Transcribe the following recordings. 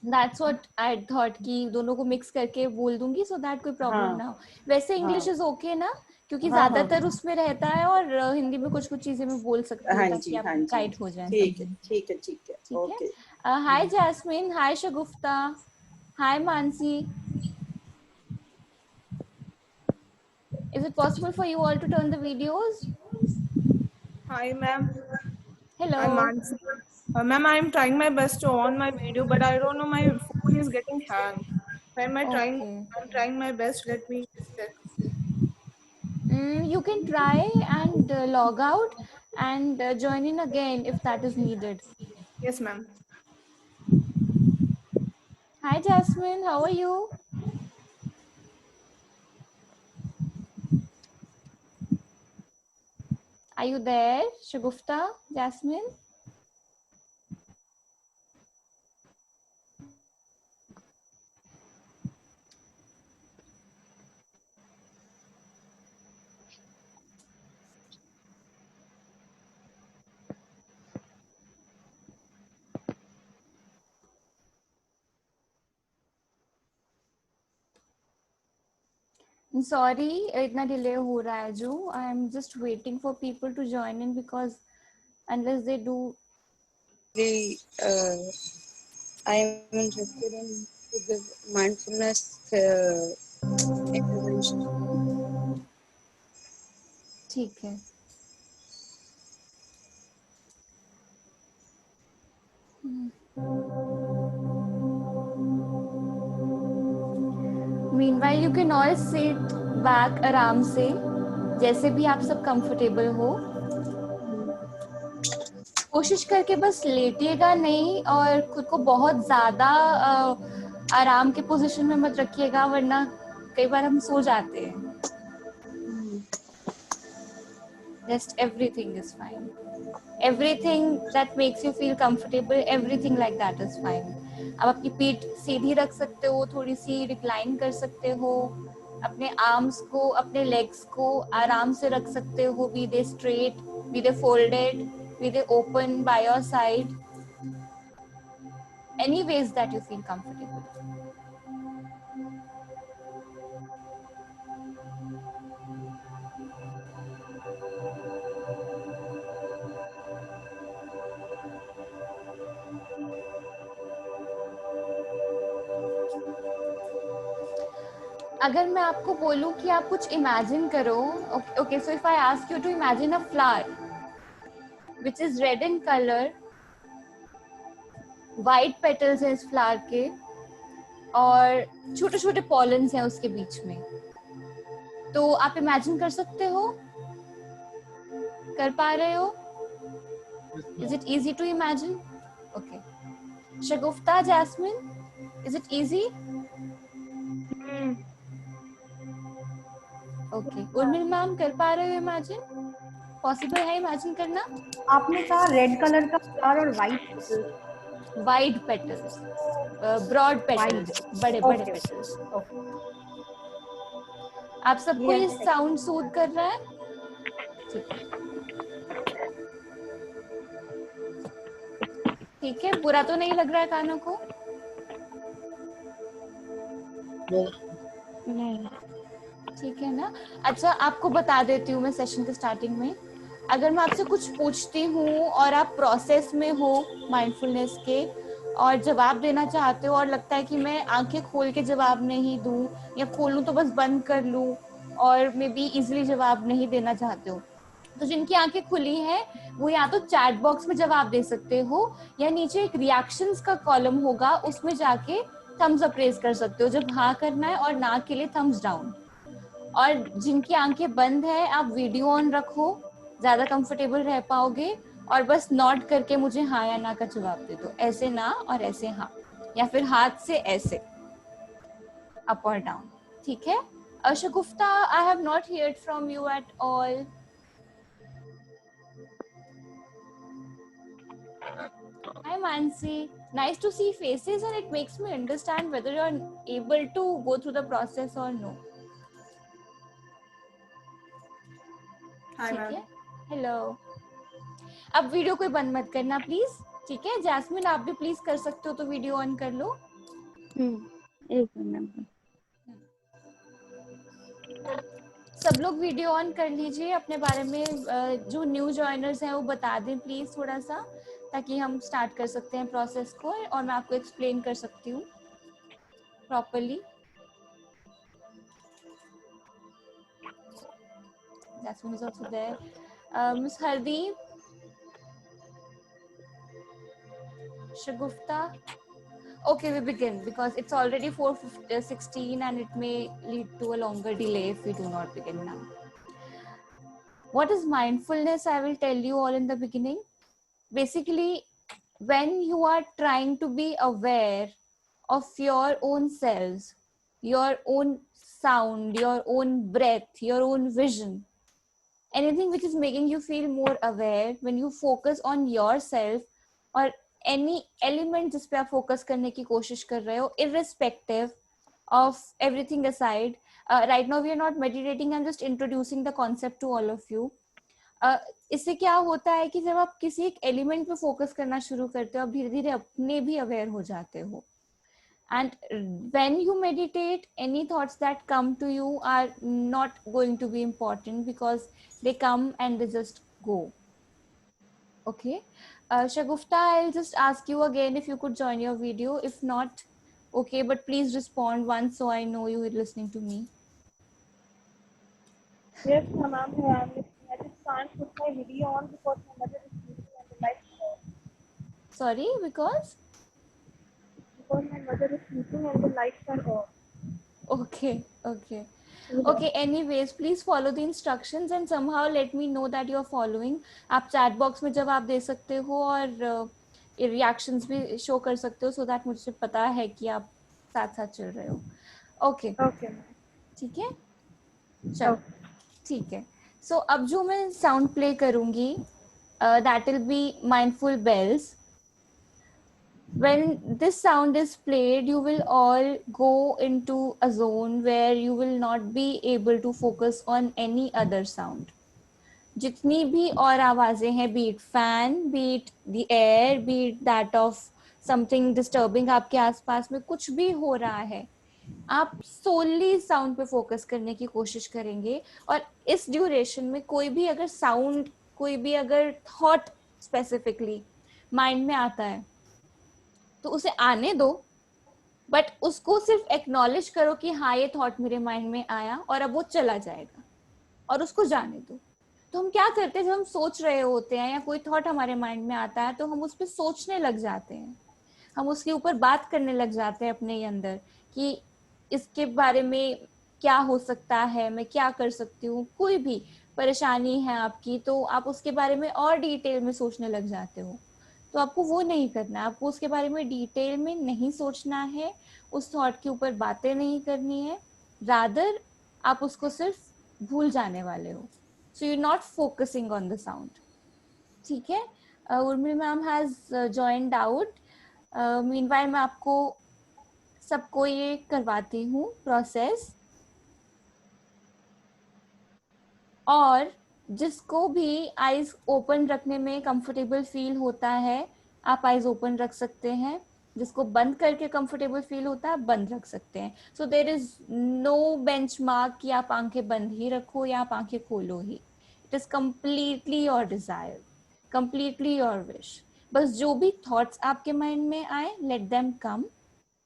That's what I thought कि दोनों को मिक्स करके बोल दूंगी सो दैट कोई प्रॉब्लम हाँ ना हो। वैसे इंग्लिश हाँ इज ओके ना, क्योंकि हाँ हाँ ज्यादातर उसमें रहता है, और हिंदी में कुछ कुछ चीजें मैं बोल सकती हूँ हाँ ताकि जी आप हाँ जी, गाइड हो जाएं ठीक है समझे। ठीक है ठीक है, ठीक है। Okay. Hi Jasmine, hi Shagufta, hi Mansi. Is it possible for you all to turn the videos? Hi, ma'am. Hello. I'm Mansi. Ma'am, I'm trying my best to on my video, but I don't know, my phone is getting hang. Why am I trying? Okay, I'm trying my best. Let me check. you can try and log out and join in again if that is needed. Yes, ma'am. Hi Jasmine, how are you? Are you there, Shagufta, Jasmine? Sorry, इतना delay हो रहा है जो. I am just waiting for people to join in because unless they do. I am interested in to give mindfulness intervention. ठीक है. Meanwhile, you can all sit back आराम से, जैसे भी आप सब comfortable हो. कोशिश करके बस लेटिएगा नहीं और खुद को बहुत ज़्यादा आराम के पोजीशन में मत रखिएगा, वरना कई बार हम सो जाते हैं. Just everything is fine. Everything that makes you feel comfortable, everything like that is fine. आप अपनी पीठ सीधी रख सकते हो, थोड़ी सी रिक्लाइन कर सकते हो, अपने आर्म्स को, अपने लेग्स को आराम से रख सकते हो, be they straight, be they folded, be they open by your side, any ways that you feel comfortable. अगर मैं आपको बोलूं कि आप कुछ इमेजिन करो, okay, so if I ask you to imagine a flower which is red in color, white petals हैं इस फ्लावर के, और छोटे छोटे पॉलन्स हैं उसके बीच में, तो आप इमेजिन कर सकते हो? कर पा रहे हो? Is it easy to imagine? Okay. Shagufta, Jasmine, is it easy? Okay. Urmil ma'am, कर पा रहे हो इमेजिन? पॉसिबल है इमेजिन करना? आपने कहा रेड कलर का फ्लावर और white petals. Wide petals, broad petals, बड़े बड़े ओके पेटल्स. ओके. आप सबको ये साउंड सूट कर रहा है? ठीक है. ठीक है, बुरा तो नहीं लग रहा है कानों को? नहीं. ठीक है ना. अच्छा, आपको बता देती हूँ मैं सेशन के स्टार्टिंग में, अगर मैं आपसे कुछ पूछती हूँ और आप प्रोसेस में हो माइंडफुलनेस के और जवाब देना चाहते हो और लगता है कि मैं आंखें खोल के जवाब नहीं दूं या खोलूं तो बस बंद कर लूं और मे बी इजिली जवाब नहीं देना चाहते हो, तो जिनकी आंखें खुली हैं वो या तो चैट बॉक्स में जवाब दे सकते हो या नीचे एक रिएक्शंस का कॉलम होगा, उसमें जाके थम्स अप रेज कर सकते हो जब हाँ करना है, और ना के लिए थम्स डाउन. और जिनकी आंखें बंद है आप वीडियो ऑन रखो, ज्यादा कंफर्टेबल रह पाओगे, और बस नॉट करके मुझे हाँ या ना का जवाब दे दो, ऐसे ना और ऐसे हाँ, या फिर हाथ से ऐसे अप और डाउन. ठीक है. Shagufta, I have not heard from you at all. Hi Mansi, nice to see faces and it makes me understand whether you're able to go through the process or no. Hi, ठीक ma'am. है. Hello. अब video कोई बंद मत करना please. ठीक है jasmine, आप भी प्लीज कर सकते हो तो वीडियो ऑन कर लो। एक मिनट। सब लोग वीडियो ऑन कर लीजिए, अपने बारे में जो न्यू जॉइनर्स हैं वो बता दें प्लीज थोड़ा सा, ताकि हम स्टार्ट कर सकते हैं प्रोसेस को और मैं आपको एक्सप्लेन कर सकती हूँ properly. Jasmine is also there. Miss Hardeep, Shagufta. Okay, we begin because it's already 4:16 and it may lead to a longer delay if we do not begin now. What is mindfulness? I will tell you all in the beginning. Basically, when you are trying to be aware of your own selves, your own sound, your own breath, your own vision, anything which is making you feel more aware, when you focus on yourself or any element जिस पे आप focus करने की कोशिश कर रहे हो, irrespective of everything aside, right now we are not meditating, I'm just introducing the concept to all of you. इससे क्या होता है कि जब आप किसी एक एलिमेंट पे फोकस करना शुरू करते हो, आप धीरे धीरे अपने भी अवेयर हो जाते हो. And when you meditate, any thoughts that come to you are not going to be important because they come and they just go. Okay. Shagufta, I'll just ask you again if you could join your video. If not, okay, but please respond once so I know you are listening to me. Yes, ma'am, I'm listening. I just can't put my video on because my mother is sleeping and the lights are off. Sorry, because? Because my mother is sleeping and the lights are off. Okay, okay. Okay, anyways, please follow the instructions and somehow let me know that you're following. आप chat box में जवाब दे सकते हो और reactions भी show कर सकते हो so that मुझे पता है कि आप साथ साथ चल रहे हो. Okay. Okay, ma'am. ठीक है? चलो, ठीक है. So अब जो मैं sound play करूँगी, that will be mindful bells. When this sound is played, you will all go into a zone where you will not be able to focus on any other sound. जितनी भी और आवाजें हैं, be it fan, be it the air, be it that of something disturbing आपके आसपास में कुछ भी हो रहा है, आप solely sound पे focus करने की कोशिश करेंगे. और इस duration में कोई भी अगर sound, कोई भी अगर thought specifically mind में आता है, तो उसे आने दो, बट उसको सिर्फ एक्नॉलेज करो कि हाँ ये थॉट मेरे माइंड में आया और अब वो चला जाएगा, और उसको जाने दो. तो हम क्या करते हैं, जब हम सोच रहे होते हैं या कोई थॉट हमारे माइंड में आता है तो हम उस पर सोचने लग जाते हैं, हम उसके ऊपर बात करने लग जाते हैं अपने ही अंदर कि इसके बारे में क्या हो सकता है, मैं क्या कर सकती हूँ. कोई भी परेशानी है आपकी तो आप उसके बारे में और डिटेल में सोचने लग जाते हो. तो आपको वो नहीं करना है, आपको उसके बारे में डिटेल में नहीं सोचना है, उस थॉट के ऊपर बातें नहीं करनी है, रादर आप उसको सिर्फ भूल जाने वाले हो. So you not focusing on the sound. ठीक है. Urmila ma'am has joined out. Meanwhile मैं आपको सबको ये करवाती हूँ प्रोसेस, और जिसको भी आईज ओपन रखने में कंफर्टेबल फील होता है आप आईज ओपन रख सकते हैं, जिसको बंद करके कंफर्टेबल फील होता है बंद रख सकते हैं. So there is no benchmark कि आप आंखें बंद ही रखो या आप आंखें खोलो ही. It is completely your desire, completely your wish. बस जो भी थॉट्स आपके माइंड में आए, let them come,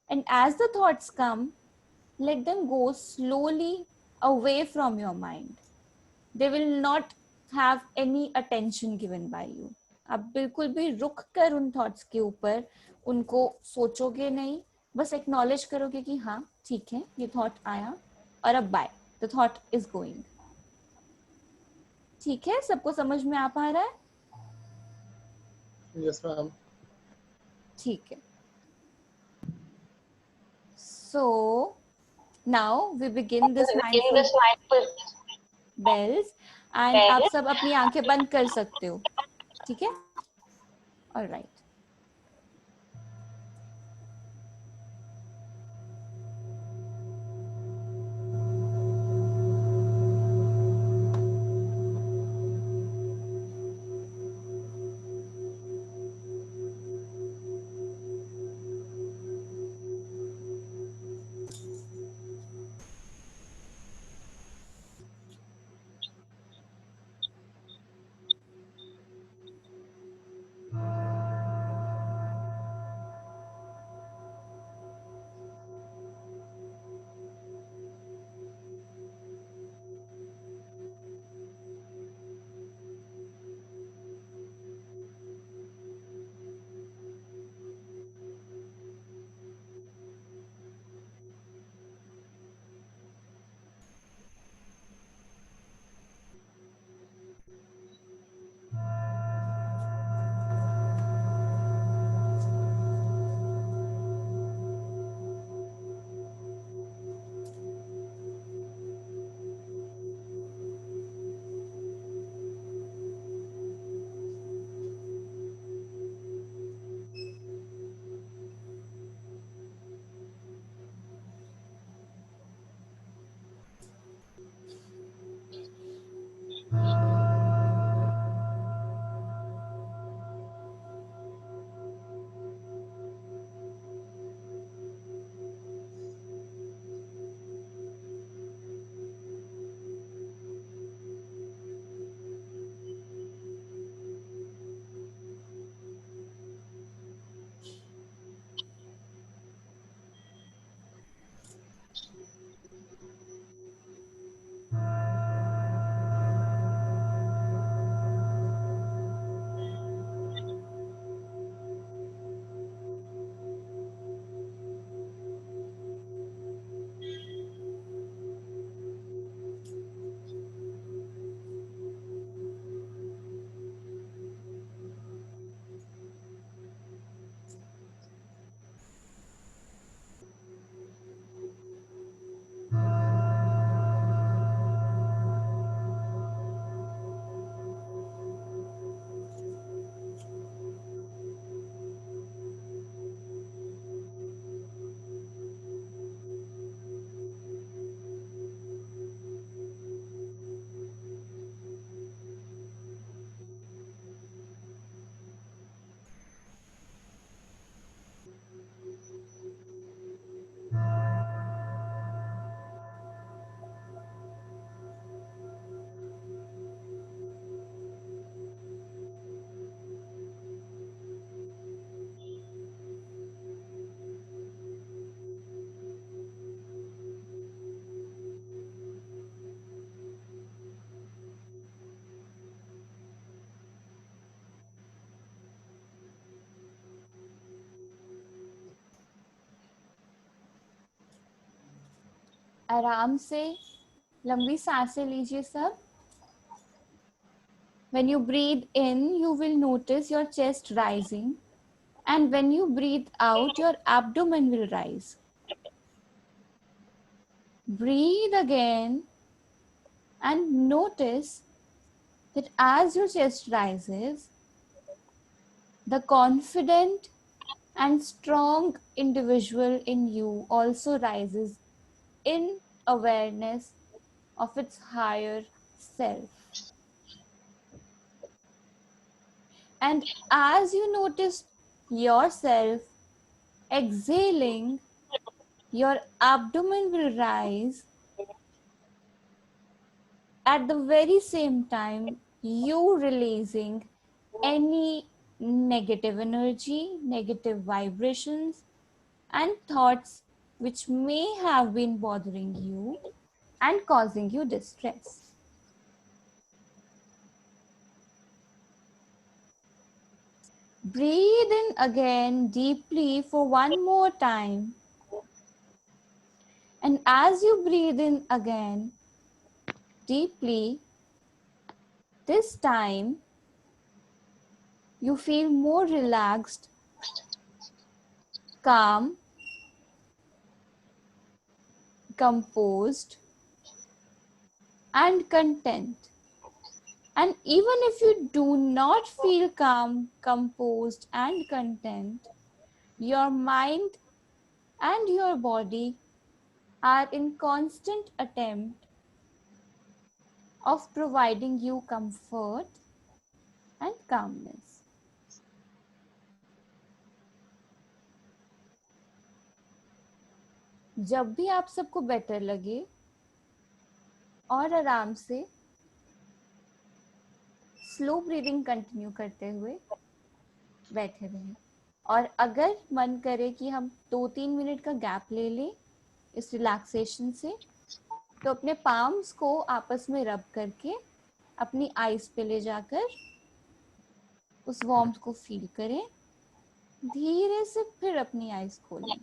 and as the thoughts come, let them go slowly away from your mind. They will not have any attention given by you. आप बिल्कुल भी रुक कर उन थॉट्स के ऊपर उनको सोचोगे नहीं, बस एक्नॉलेज करोगे कि हाँ ठीक है ये थॉट आया और अब bye, the thought is going. ठीक है, सबको समझ में आ पा रहा है? Yes, ma'am. ठीक है. So now we begin this mindful bells and आप सब अपनी आंखें बंद कर सकते हो. ठीक है? All right. आराम से लंबी सांसें लीजिए सब. When you breathe in, you will notice your chest rising, and when you breathe out, your abdomen will rise. Breathe again and notice that as your chest rises, the confident and strong individual in you also rises in awareness of its higher self. And as you notice yourself exhaling, your abdomen will rise. At the very same time, you releasing any negative energy, negative vibrations, and thoughts which may have been bothering you and causing you distress. Breathe in again deeply for one more time. And as you breathe in again deeply, this time you feel more relaxed, calm, composed, and content. And even if you do not feel calm, composed, and content, your mind and your body are in constant attempt of providing you comfort and calmness. जब भी आप सबको better लगे और आराम से slow breathing continue करते हुए बैठे रहें. और अगर मन करे कि हम 2-3 मिनट का गैप ले लें इस रिलैक्सेशन से, तो अपने पाम्स को आपस में रब करके अपनी आईज पे ले जाकर उस वार्मथ को फील करें. धीरे से फिर अपनी आईज खोलें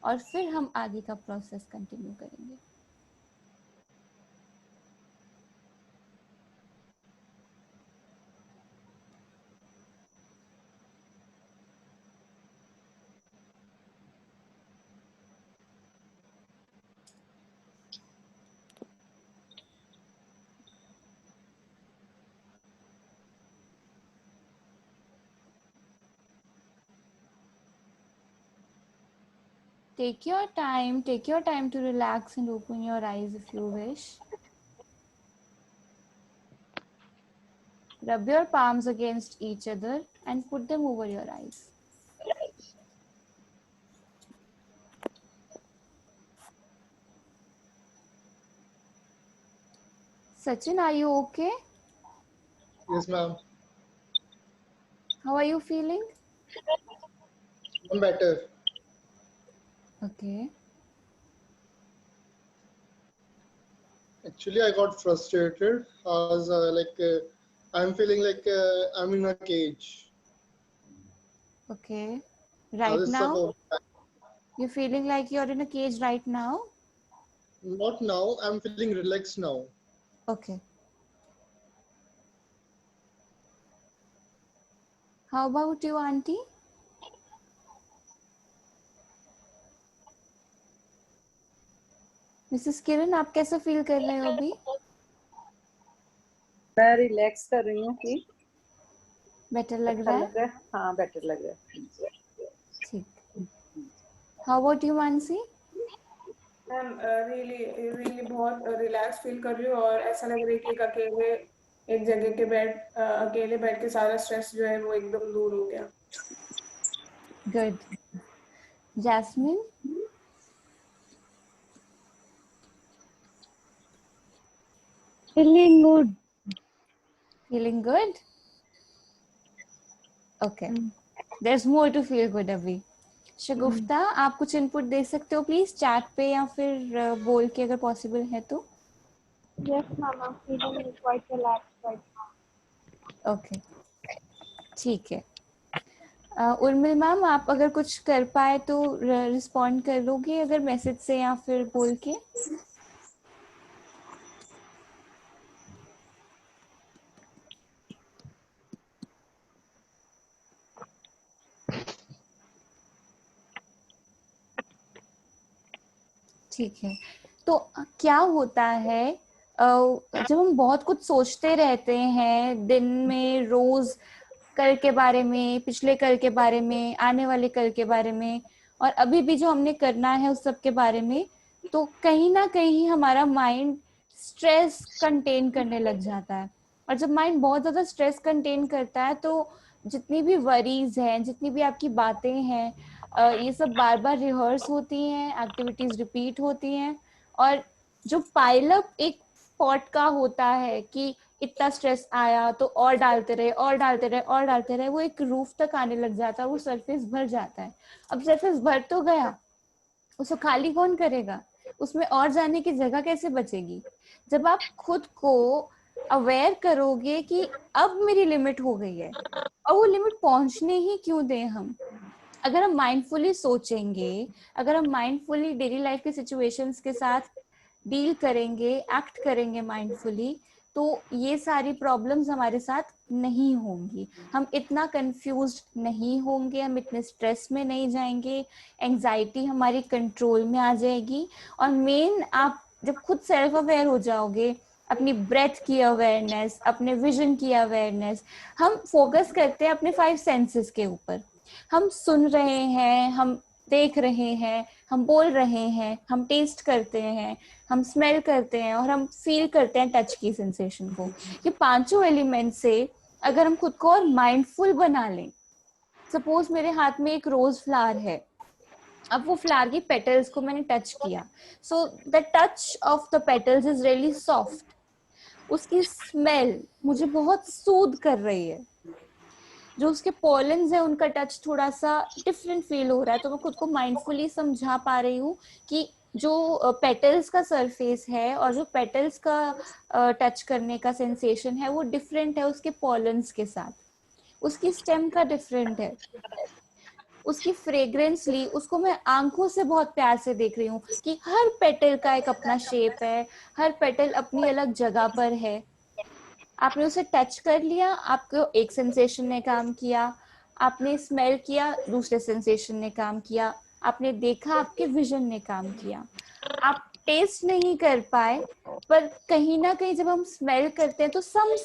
और फिर हम आगे का प्रोसेस कंटिन्यू करेंगे. Take your time to relax and open your eyes if you wish. Rub your palms against each other and put them over your eyes. Sachin, are you okay? Yes, ma'am. How are you feeling? I'm better. Okay. Actually, I got frustrated as I'm feeling like I'm in a cage. Okay. Right now? You're feeling like you're in a cage right now? Not now. I'm feeling relaxed now. Okay. How about you, auntie? Mrs Kiran, आप कैसा feel कर रहे हो अभी? मैं relax कर रही हूँ कि बेटर लग रहा है? हाँ, बेटर लग रहा है. ठीक. How about you, Mansi? Ma'am really बहुत रिलैक्स फील कर रही हूँ और ऐसा लग रहा है कि एक अकेले एक जगह के अकेले बैठ के सारा स्ट्रेस जो है वो एकदम दूर हो गया. Good. Jasmine? Feeling good. Feeling good? Okay. There's more to feel good अभी. शगुफ्ता, आप कुछ इनपुट दे सकते हो प्लीज चैट पे या फिर बोल के अगर पॉसिबल है तो. Yes, ma'am. I'm feeling quite relaxed right now. Okay, ठीक है. उर्मिल मैम, आप अगर कुछ कर पाए तो रिस्पॉन्ड कर लोगे अगर मैसेज से या फिर बोल के. ठीक है। तो क्या होता है जब हम बहुत कुछ सोचते रहते हैं दिन में, रोज कल के बारे में, पिछले कल के बारे में, आने वाले कल के बारे में, और अभी भी जो हमने करना है उस सब के बारे में, तो कहीं ना कहीं हमारा माइंड स्ट्रेस कंटेन करने लग जाता है। और जब माइंड बहुत ज्यादा स्ट्रेस कंटेन करता है तो जितनी भी वरीज हैं, जितनी भी आपकी बातें हैं, ये सब बार बार रिहर्स होती हैं, एक्टिविटीज रिपीट होती हैं, और जो पाइलअप एक पॉट का होता है कि इतना स्ट्रेस आया तो और डालते रहे और डालते रहे और डालते रहे, वो एक रूफ तक आने लग जाता है, वो सरफेस भर जाता है। अब सरफेस भर तो गया, उसको खाली कौन करेगा? उसमें और जाने की जगह कैसे बचेगी? जब आप खुद को अवेयर करोगे कि अब मेरी लिमिट हो गई है, और वो लिमिट पहुंचने ही क्यों दें हम, अगर हम माइंडफुली सोचेंगे, अगर हम माइंडफुली डेली लाइफ के सिचुएशंस के साथ डील करेंगे, एक्ट करेंगे माइंडफुली, तो ये सारी प्रॉब्लम्स हमारे साथ नहीं होंगी, हम इतना कंफ्यूज्ड नहीं होंगे, हम इतने स्ट्रेस में नहीं जाएंगे, एंजाइटी हमारी कंट्रोल में आ जाएगी। और मेन, आप जब खुद सेल्फ अवेयर हो जाओगे, अपनी ब्रेथ की अवेयरनेस, अपने विजन की अवेयरनेस, हम फोकस करते हैं अपने 5 सेंसेस के ऊपर। हम सुन रहे हैं, हम देख रहे हैं, हम बोल रहे हैं, हम टेस्ट करते हैं, हम स्मेल करते हैं, और हम फील करते हैं टच की सेंसेशन को। ये पांचों एलिमेंट से अगर हम खुद को और माइंडफुल बना लें, सपोज मेरे हाथ में एक रोज फ्लावर है, अब वो फ्लावर की पेटल्स को मैंने टच किया, so the touch of the petals is really soft, उसकी स्मेल मुझे बहुत सूद कर रही है, जो उसके पॉलेंस है उनका टच थोड़ा सा डिफरेंट फील हो रहा है, तो मैं खुद को माइंडफुली समझा पा रही हूँ कि जो पेटल्स का सरफेस है और जो पेटल्स का टच करने का सेंसेशन है वो डिफरेंट है उसके पॉलेंस के साथ, उसकी स्टेम का डिफरेंट है, उसकी फ्रेग्रेंस ली, उसको मैं आंखों से बहुत प्यार से देख रही हूँ कि हर पेटल का एक अपना शेप है, हर पेटल अपनी अलग जगह पर है। आपने उसे टच कर लिया, आपको एक सेंसेशन ने काम किया, आपने स्मेल किया, दूसरे सेंसेशन ने काम किया, आपने देखा, आपके विजन ने काम किया। आप टेस्ट नहीं कर पाए, पर कहीं ना कहीं जब हम स्मेल करते हैं तो some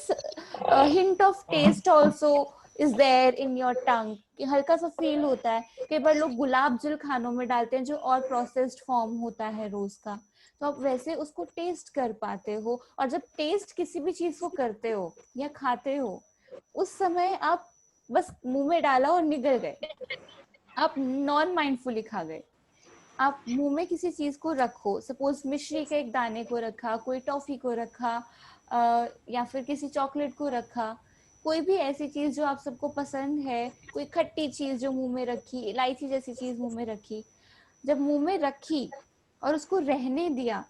hint of taste also is there in your tongue, कि हल्का सा फील होता है। कई बार लोग गुलाब जल खानों में डालते हैं जो और प्रोसेस्ड फॉर्म होता है रोज का, तो आप वैसे उसको टेस्ट कर पाते हो। और जब टेस्ट किसी भी चीज को करते हो या खाते हो, उस समय आप बस मुंह में डाला और निगल गए, आप नॉन माइंडफुली खा गए। आप मुंह में किसी चीज को रखो, सपोज मिश्री के एक दाने को रखा, कोई टॉफी को रखा, या फिर किसी चॉकलेट को रखा, कोई भी ऐसी चीज जो आप सबको पसंद है, कोई खट्टी चीज जो मुंह में रखी, इलायची जैसी चीज मुंह में रखी, जब मुंह में रखी और उसको रहने दिया,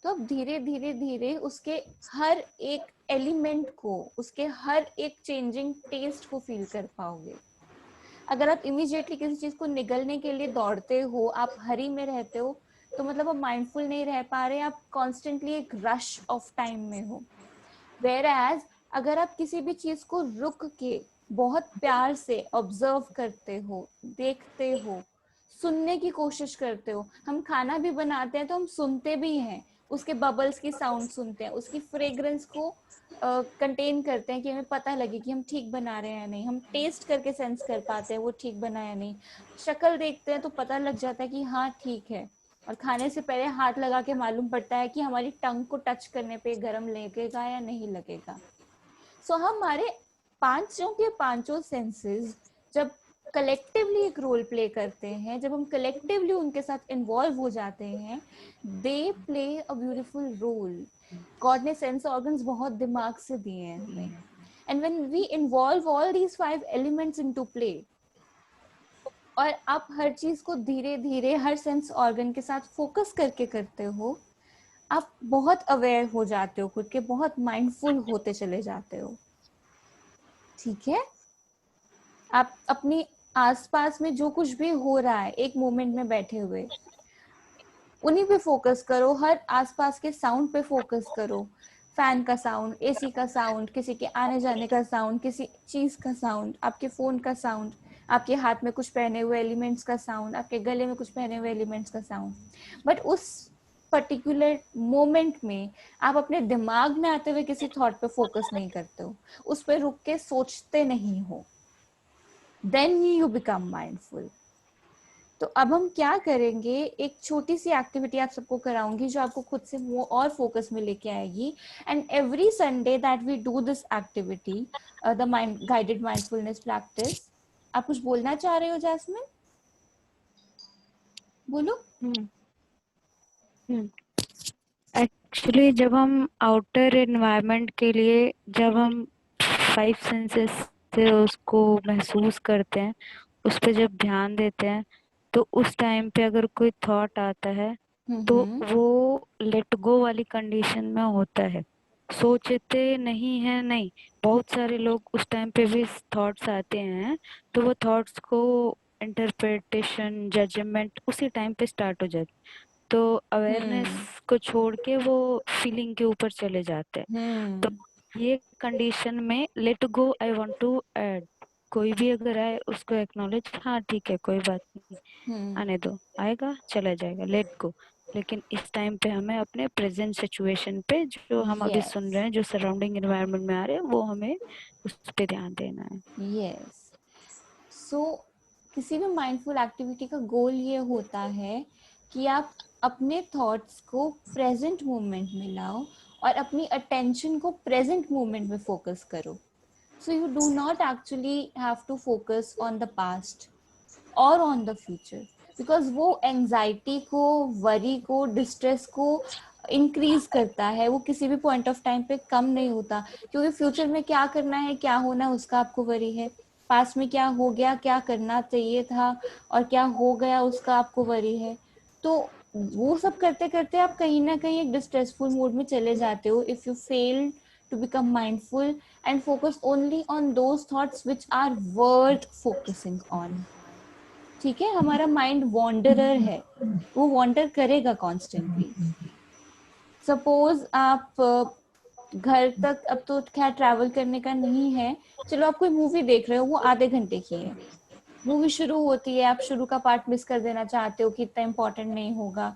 तो अब धीरे धीरे धीरे उसके हर एक एलिमेंट को, उसके हर एक चेंजिंग टेस्ट को फील कर पाओगे। अगर आप इमीडिएटली किसी चीज को निगलने के लिए दौड़ते हो, आप हरी में रहते हो, तो मतलब आप माइंडफुल नहीं रह पा रहे, आप कॉन्स्टेंटली एक रश ऑफ टाइम में हो। वेयर एज अगर आप किसी भी चीज को रुक के बहुत प्यार से ऑब्जर्व करते हो, देखते हो, सुनने की कोशिश करते हो, हम खाना भी बनाते हैं तो हम सुनते भी हैं, उसके बबल्स की साउंड सुनते हैं, उसकी फ्रेग्रेंस को कंटेन करते हैं कि हमें पता लगे कि हम ठीक बना रहे हैं या नहीं, हम टेस्ट करके सेंस कर पाते हैं वो ठीक बना या नहीं, शक्ल देखते हैं तो पता लग जाता है कि हाँ ठीक है, और खाने से पहले हाथ लगा के मालूम पड़ता है कि हमारी टंग को टच करने पे गरम लगेगा या नहीं लगेगा। सो हमारे पांचों के पांचों सेंसेस जब कलेक्टिवली एक रोल प्ले करते हैं, जब हम कलेक्टिवली उनके साथ इन्वॉल्व हो जाते हैं, they play a beautiful role. God ने सेंस ऑर्गन्स बहुत दिमाग से दिए हैं हमें, and when we involve all these 5 elements into play, और आप हर चीज को धीरे धीरे हर सेंस ऑर्गन के साथ फोकस करके करते हो, आप बहुत अवेयर हो जाते हो, खुद के बहुत माइंडफुल होते चले जाते हो। ठीक है, आप अपनी आसपास में जो कुछ भी हो रहा है एक मोमेंट में बैठे हुए, उन्हीं पे फोकस करो, हर आसपास के साउंड पे फोकस करो, फैन का साउंड, एसी का साउंड, किसी के आने जाने का साउंड, किसी चीज का साउंड, आपके फोन का साउंड, आपके हाथ में कुछ पहने हुए एलिमेंट्स का साउंड, आपके गले में कुछ पहने हुए एलिमेंट्स का साउंड, बट उस पर्टिकुलर मोमेंट में आप अपने दिमाग में आते हुए किसी थॉट पे फोकस नहीं करते हो, उस पर रुक के सोचते नहीं हो, देन यू बिकम माइंडफुल। तो अब हम क्या करेंगे, एक छोटी सी एक्टिविटी आप सबको कराऊंगी जो आपको खुद से वो और फोकस में लेके आएगी। And every Sunday that we do this activity, the mind guided mindfulness practice. आप कुछ बोलना चाह रहे हो जैस्मिन? बोलो। एक्चुअली जब हम आउटर एनवायरनमेंट के लिए, जब हम 5 सेंसेस से उसको महसूस करते हैं, उस पर जब ध्यान देते हैं, तो उस टाइम पे अगर कोई थॉट आता है तो वो लेट गो वाली कंडीशन में होता है। सोचते नहीं है, नहीं, बहुत सारे लोग उस टाइम पे भी थॉट्स आते हैं तो वो थॉट्स को इंटरप्रिटेशन, जजमेंट उसी टाइम पे स्टार्ट हो जाती, तो अवेयरनेस को छोड़ के वो फीलिंग के ऊपर चले जाते हैं। तो ये कंडीशन में let go, I want to add, कोई भी अगर आए उसको एक्नॉलेज, हाँ ठीक है कोई बात नहीं, आने दो, आएगा चला जाएगा, लेट गो। लेकिन इस टाइम पे हमें अपने प्रेजेंट सिचुएशन पे, जो हम अभी सुन रहे हैं, जो सराउंडिंग एनवायरनमेंट में आ रहे हैं, वो हमें उस पे ध्यान देना है। यस। सो किसी भी माइंडफुल एक्टिविटी का गोल ये होता है कि आप अपने थॉट्स को प्रेजेंट मोमेंट में लाओ और अपनी अटेंशन को प्रेजेंट मोमेंट में फोकस करो। So you do not actually have to focus on the past और ऑन द फ्यूचर, बिकॉज वो एंजाइटी को, वरी को, डिस्ट्रेस को इंक्रीज करता है। वो किसी भी पॉइंट ऑफ टाइम पे कम नहीं होता, क्योंकि फ्यूचर में क्या करना है, क्या होना है, उसका आपको वरी है। पास्ट में क्या हो गया, क्या करना चाहिए था और क्या हो गया, उसका आपको वरी है। तो वो सब करते करते आप कहीं ना कहीं एक डिस्ट्रेसफुल मोड में चले जाते हो if you fail to become mindful and focus only on those thoughts which are worth focusing on। ठीक है, हमारा माइंड वॉन्डरर है, वो वॉन्डर करेगा कॉन्स्टेंटली। सपोज आप घर तक, अब तो खैर ट्रैवल करने का नहीं है, चलो आप कोई मूवी देख रहे हो, वो आधे घंटे की है, मूवी शुरू होती है, आप शुरू का पार्ट मिस कर देना चाहते हो कि इतना इम्पोर्टेंट नहीं होगा,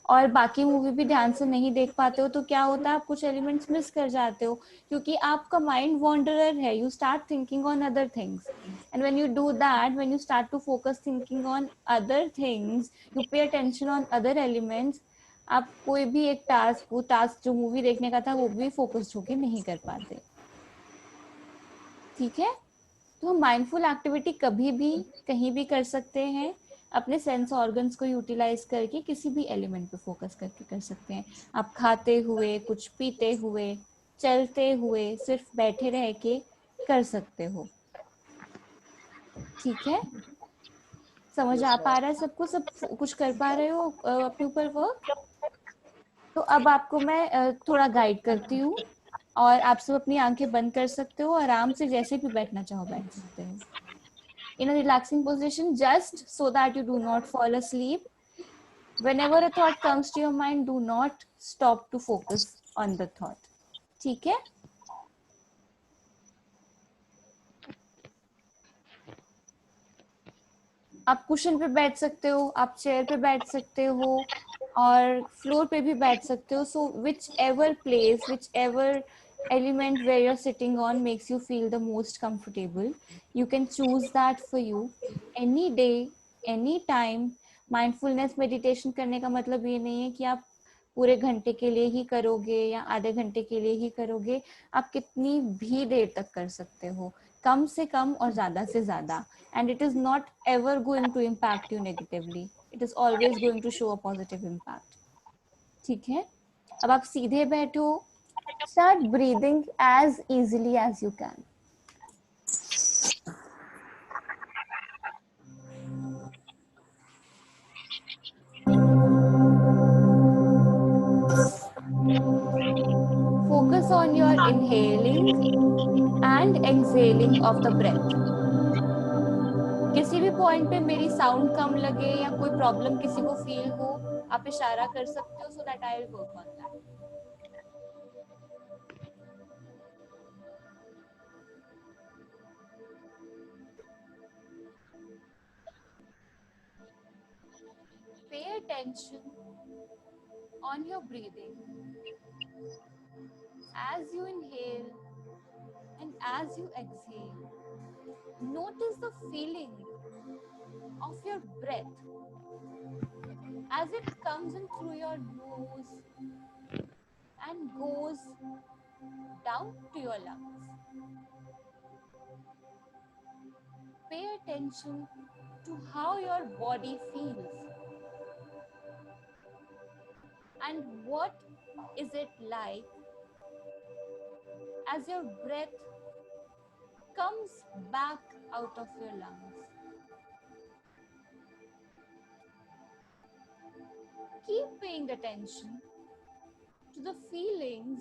और बाकी मूवी भी ध्यान से नहीं देख पाते हो, तो क्या होता है, आप कुछ एलिमेंट्स मिस कर जाते हो, क्योंकि आपका माइंड वॉन्डरर है। You start thinking on other things, and when you do that, when you start to focus thinking on other things, you pay attention on other elements, आप कोई भी एक टास्क, वो टास्क जो मूवी देखने का था, वो भी फोकस्ड होके नहीं कर पाते। ठीक है, तो हम माइंडफुल एक्टिविटी कभी भी कहीं भी कर सकते हैं, अपने सेंस ऑर्गन्स को यूटिलाइज करके किसी भी एलिमेंट पे फोकस करके कर सकते हैं। आप खाते हुए, कुछ पीते हुए, चलते हुए, सिर्फ बैठे रह के कर सकते हो। ठीक है, समझ आ पा रहा है सबको? सब कुछ कर पा रहे हो अपने ऊपर वर्क? तो अब आपको मैं थोड़ा गाइड करती हूँ, और आप सब अपनी आंखें बंद कर सकते हो, आराम से जैसे भी बैठना चाहो बैठ सकते हो, in a relaxing position, just so that you do not fall asleep. Whenever a thought comes to your mind, do not stop to focus on the thought. ठीक है, आप कुशन पे बैठ सकते हो, आप चेयर पे बैठ सकते हो, और फ्लोर पे भी बैठ सकते हो। So whichever place, whichever element where you're sitting on makes you feel the most comfortable, you can choose that for you any day, any time। Mindfulness meditation करने का मतलब ये नहीं है कि आप पूरे घंटे के लिए ही करोगे या आधे घंटे के लिए ही करोगे, आप कितनी भी देर तक कर सकते हो, कम से कम और ज्यादा से ज्यादा, and it is not ever going to impact you negatively, it is always going to show a positive impact। ठीक है, अब आप सीधे बैठो, start breathing as easily as you can। focus on your inhaling and exhaling of the breath। किसी भी point पे मेरी साउंड कम लगे या कोई प्रॉब्लम किसी को फील हो, आप इशारा कर सकते हो, so that I will work on that. Pay attention on your breathing. As you inhale and as you exhale, notice the feeling of your breath as it comes in through your nose and goes down to your lungs. Pay attention to how your body feels and what is it like as your breath comes back out of your lungs. Keep paying attention to the feelings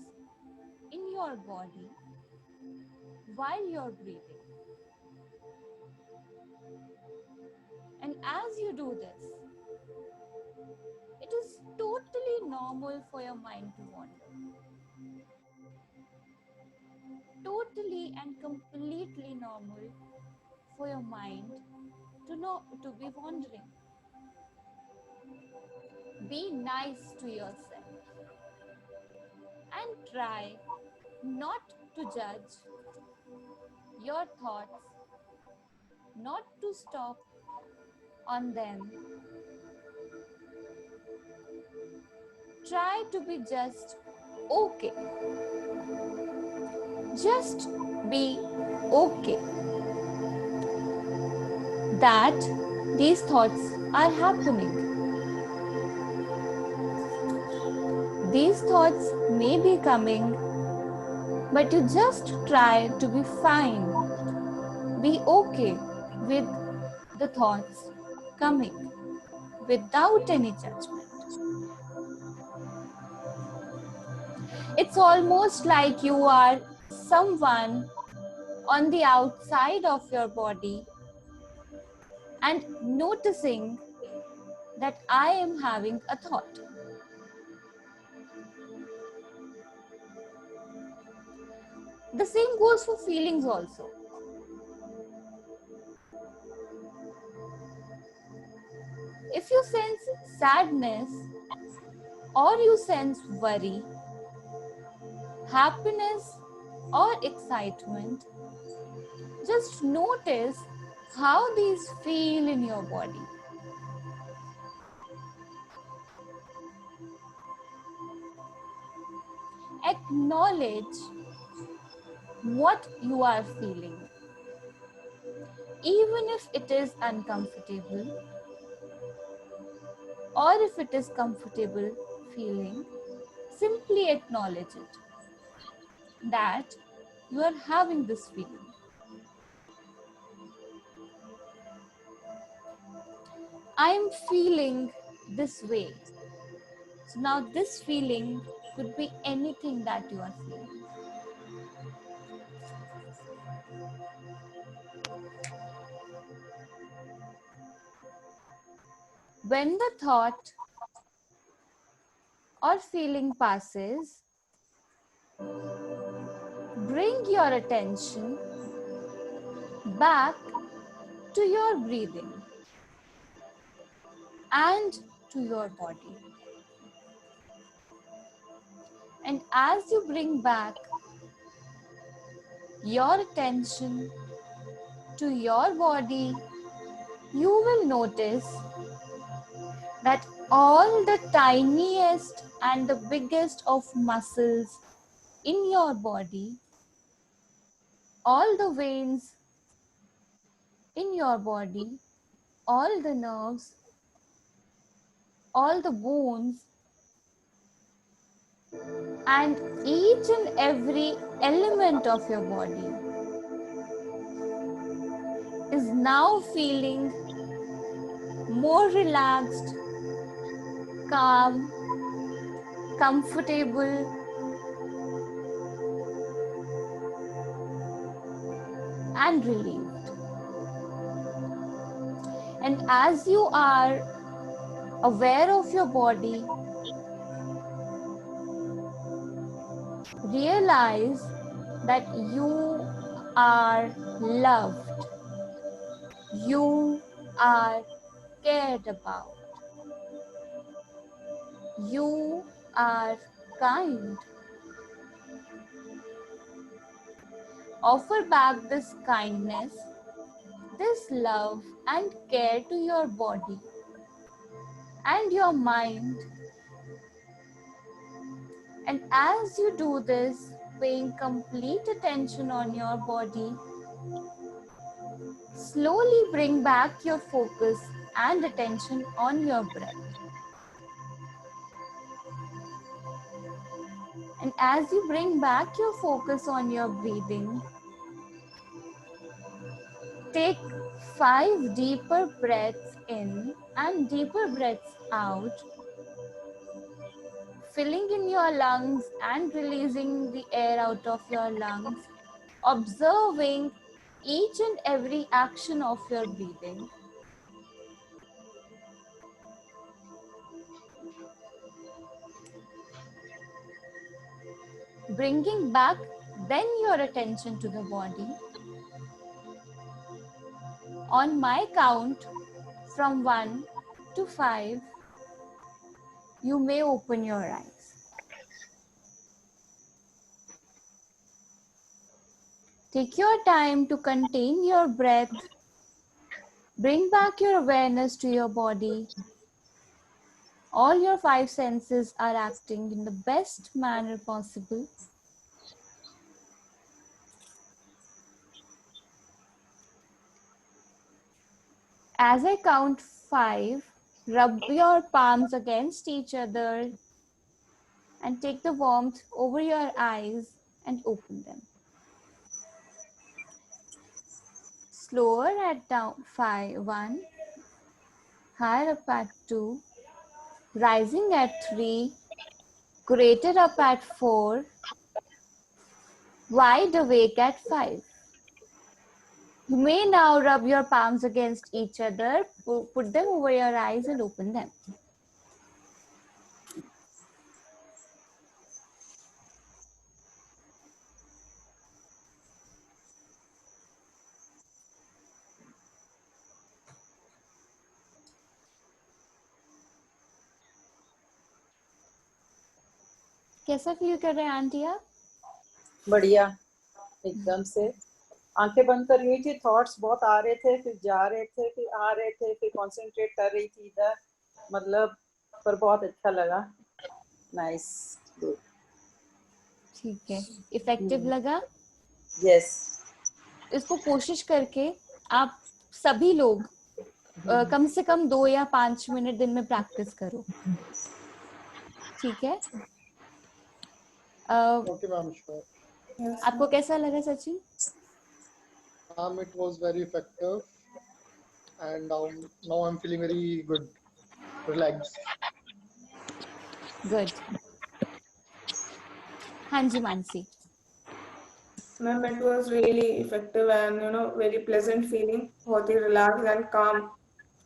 in your body while you're breathing. And as you do this, it is totally normal for your mind to wander. Totally and completely normal for your mind to be wandering. Be nice to yourself and try not to judge your thoughts, not to stop on them. Try to be just okay. Just be okay that these thoughts are happening. These thoughts may be coming, but you just try to be fine. Be okay with the thoughts coming without any judgment. It's almost like you are someone on the outside of your body and noticing that I am having a thought. The same goes for feelings also. If you sense sadness or you sense worry, happiness or excitement, just notice how these feel in your body. Acknowledge what you are feeling. Even if it is uncomfortable or if it is comfortable feeling, simply acknowledge it, that you are having this feeling. I am feeling this way. So now this feeling could be anything that you are feeling. When the thought or feeling passes, bring your attention back to your breathing and to your body. And as you bring back your attention to your body, you will notice that all the tiniest and the biggest of muscles in your body, all the veins in your body, all the nerves, all the bones, and each and every element of your body is now feeling more relaxed, calm, comfortable, and relieved. And as you are aware of your body, realize that you are loved, you are cared about, You are kind. Offer back this kindness, this love and care to your body and your mind. And as you do this, paying complete attention on your body, slowly bring back your focus and attention on your breath. And as you bring back your focus on your breathing, take 5 deeper breaths in and deeper breaths out, filling in your lungs and releasing the air out of your lungs, observing each and every action of your breathing. Bringing back then your attention to the body. On my count from 1 to 5, you may open your eyes. Take your time to contain your breath. Bring back your awareness to your body. All your 5 senses are acting in the best manner possible. As I count 5, rub your palms against each other and take the warmth over your eyes and open them. Slower at down 1, higher up at 2, rising at 3, greater up at 4, wide awake at 5. You may now rub your palms against each other, put them over your eyes and open them. कैसा feel कर रहे हैं aunty आप? बढ़िया, एकदम से आंखें बंद करी हुई थी, थॉट्स बहुत आ रहे थे, फिर जा रहे थे, फिर आ रहे थे, फिर कंसंट्रेट कर रही थी इधर, मतलब पर बहुत अच्छा लगा. Nice, good. ठीक है, इफेक्टिव लगा? यस. इसको कोशिश करके आप सभी लोग कम से कम 2 या 5 मिनट दिन में प्रैक्टिस करो. ठीक है? Okay, ma'am, sure. आपको कैसा लगा Sachin? It was very effective, and now I'm feeling very good, relaxed. Good. हाँ जी Mansi. Ma'am, it was really effective and very pleasant feeling. बहुत ही relaxed and calm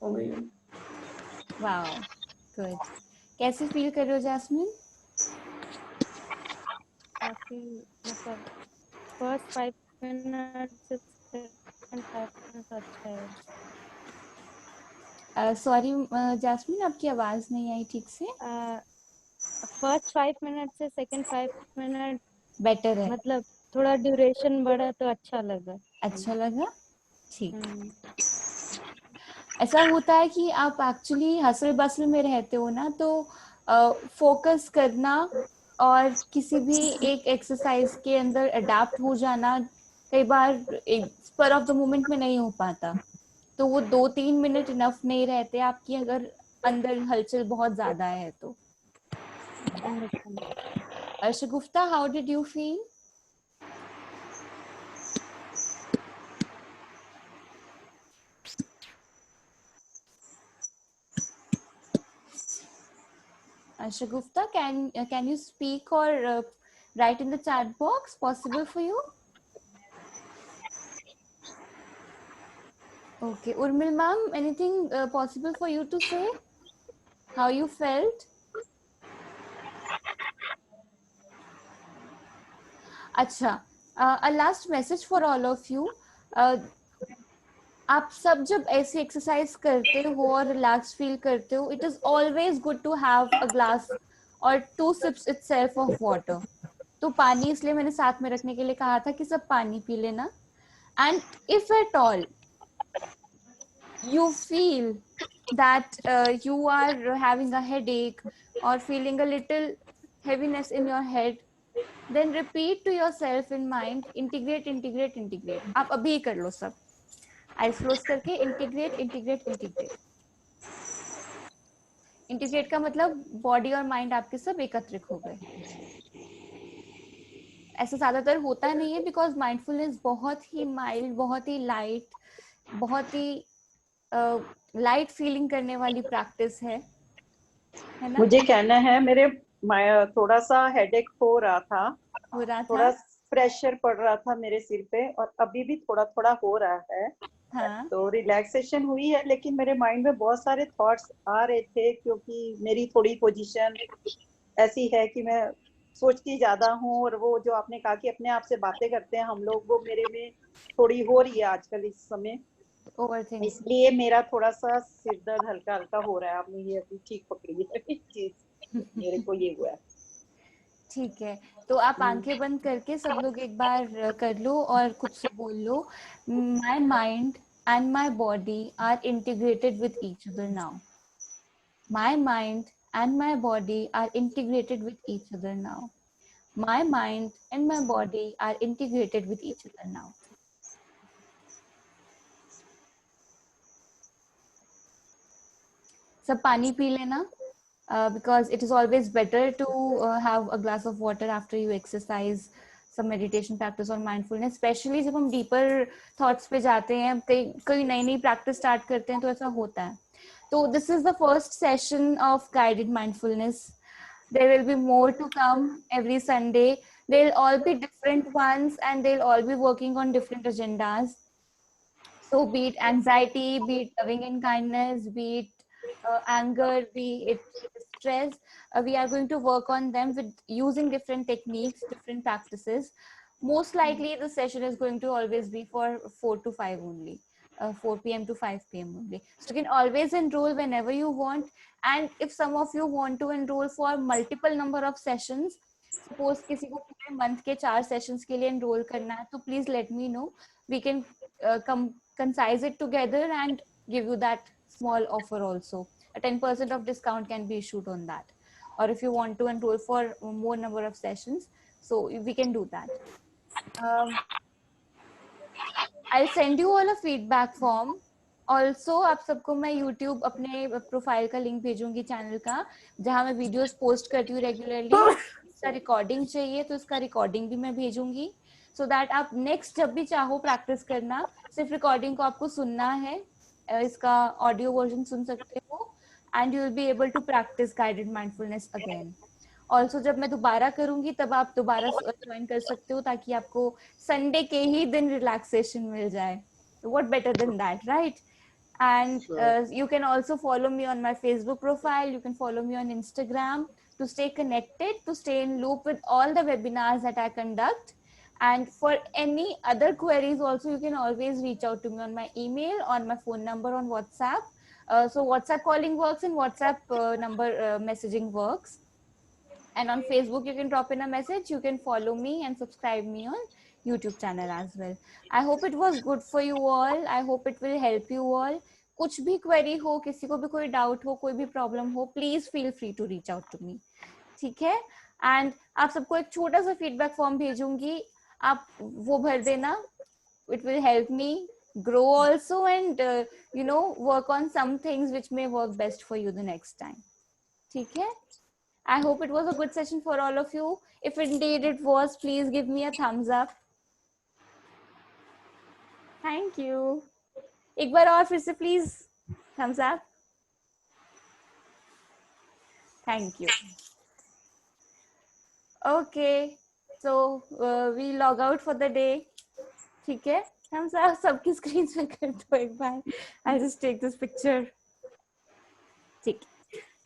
हो गई हूँ. Wow. Good. कैसे फील कर रहे हो जैस्मिन? काफी मतलब फर्स्ट 5 मिनट से सेकंड 5 मिनट अच्छा है. सॉरी जैस्मिन, आपकी आवाज नहीं आई ठीक से. फर्स्ट 5 मिनट से सेकंड 5 मिनट बेटर है, मतलब थोड़ा ड्यूरेशन बढ़ा तो अच्छा लगा. अच्छा लगा. ठीक. ऐसा होता है कि आप एक्चुअली हसल बसल में रहते हो ना, तो फोकस करना और किसी भी एक एक्सरसाइज के अंदर अडेप्ट हो जाना कई बार एक स्पर ऑफ द मोमेंट में नहीं हो पाता. तो वो 2-3 मिनट इनफ नहीं रहते आपकी, अगर अंदर हलचल बहुत ज्यादा है तो. Shagufta, how did you feel? Shagufta, can you speak or write in the chat box? Possible for you? Okay, Urmil ma'am, anything possible for you to say? How you felt? Acha, a last message for all of you. आप सब जब ऐसी exercise करते हो और relax feel करते हो, it is always good to have a glass और 2 sips itself of water. तो पानी इसलिए मैंने साथ में रखने के लिए कहा था कि सब पानी पी लेना. And if at all you feel that you are having a headache or feeling a little heaviness in your head, then repeat to yourself in mind, integrate, integrate, integrate. आप अभी ही कर लो सब. आइज क्लोज करके integrate integrate integrate. Integrate का मतलब body और mind आपके सब एकत्रित हो गए. ऐसा ज्यादातर होता नहीं है बिकॉज माइंडफुलनेस बहुत ही माइल्ड, बहुत ही लाइट, बहुत ही लाइट फीलिंग करने वाली प्रैक्टिस है ना. मुझे कहना है मेरे थोड़ा सा हेडेक हो रहा था, हो रहा थोड़ा था. प्रेशर पड़ रहा था मेरे सिर पे और अभी भी थोड़ा थोड़ा हो रहा है. हाँ. तो रिलैक्सेशन हुई है, लेकिन मेरे माइंड में बहुत सारे थॉट्स आ रहे थे क्योंकि मेरी थोड़ी पोजीशन ऐसी है कि मैं सोचती ज्यादा हूँ, और वो जो आपने कहा कि अपने आप से बातें करते हैं हम लोग, वो मेरे में थोड़ी हो रही है आजकल इस समय. ओवरथिंक. इसलिए मेरा थोड़ा सा सिर दर्द हल्का हल्का हो रहा है. आपने ये अभी ठीक पकड़ी है चीज, मेरे को ये हुआ है. ठीक है, तो आप आंखें बंद करके सब लोग एक बार कर लो और खुद से बोल लो, my mind and my body are integrated with each other now. My mind and my body are integrated with each other now. My mind and my body are integrated with each other now. सब पानी P लेना. Because it is always better to have a glass of water after you exercise, some meditation practice or mindfulness, especially जब हम deeper thoughts पे जाते हैं, कई नई नई practice start करते हैं, तो ऐसा होता है. तो this is the first session of guided mindfulness. There will be more to come every Sunday. They'll all be different ones and they'll all be working on different agendas. So be it anxiety, be it loving and kindness, be it anger, be it stress, we are going to work on them with using different techniques, different practices. Most likely the session is going to always be for 4 to 5 only. 4 p.m. to 5 p.m. only. So you can always enroll whenever you want. And if some of you want to enroll for multiple number of sessions, suppose किसी को पूरे month के 4 sessions के लिए enroll करना है, तो please let me know. We can concise it together and give you that small offer also. A 10% of discount can be issued on that. Or if you want to enroll for more number of sessions, so we can do that. I'll send you all a feedback form. Also, आप सबको मैं YouTube अपने profile का link भेजूंगी channel का, जहाँ मैं videos post करती हूँ रेगुलरली. इसका रिकॉर्डिंग चाहिए तो इसका रिकॉर्डिंग भी मैं भेजूंगी, सो दैट आप नेक्स्ट जब भी चाहो प्रैक्टिस करना, सिर्फ रिकॉर्डिंग को आपको सुनना है, इसका ऑडियो वर्जन सुन सकते हो, and you will be able to practise guided mindfulness again. Also जब मैं दोबारा करूंगी तब आप दोबारा ज्वाइन कर सकते हो, ताकि आपको संडे के ही दिन रिलैक्सेशन मिल जाए. What better than that, right? And you can also follow me on my Facebook profile. You can follow me on Instagram to stay connected, to stay in loop with all the webinars that I conduct. And for any other queries also, you can always reach out to me on my email, on my phone number, on WhatsApp. So WhatsApp calling works and WhatsApp number messaging works. And on Facebook, you can drop in a message. You can follow me and subscribe me on YouTube channel as well. I hope it was good for you all. I hope it will help you all. कुछ भी query हो, किसी को भी कोई doubt हो, कोई भी problem हो, please feel free to reach out to me. ठीक है? And आप सबको एक छोटा सा feedback form भेजूंगी, आप वो भर देना. It will help me grow also and work on some things which may work best for you the next time. ठीक है? I hope it was a good session for all of you. If indeed it was, please give me a thumbs up. Thank you. एक बार और फिर से please thumbs up. Thank you. Okay, so we log out for the day. ठीक है? thumbs up सबकी screen पे कर दो एक बार. I'll just take this picture. ठीक.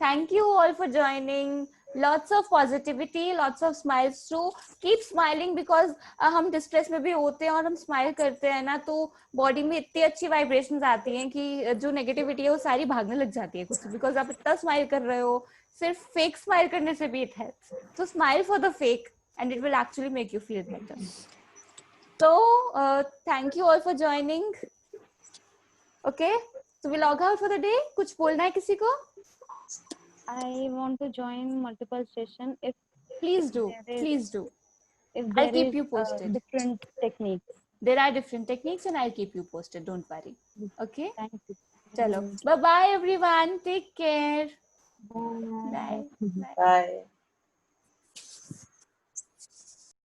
Thank you all for joining. lots of positivity, lots of smiles too. Keep smiling because हम distress में भी होते हैं और हम स्माइल करते हैं ना, तो बॉडी में इतनी अच्छी वाइब्रेशंस आती हैं कि जो नेगेटिविटी है वो सारी भागने लग जाती है कुछ, बिकॉज आप इतना स्माइल कर रहे हो. सिर्फ फेक स्माइल करने से भी it helps. So smile for the fake and it will actually make you feel better. So thank you all for joining. Okay, so we log out for the day. कुछ बोलना है किसी को? I want to join multiple session if Please do, there is- please do. if I'll there keep is you posted. different techniques. There are different techniques and I'll keep you posted. Don't worry. Okay. Thank you. Chalo. Bye bye everyone. Take care. Bye. Bye. Bye. Bye.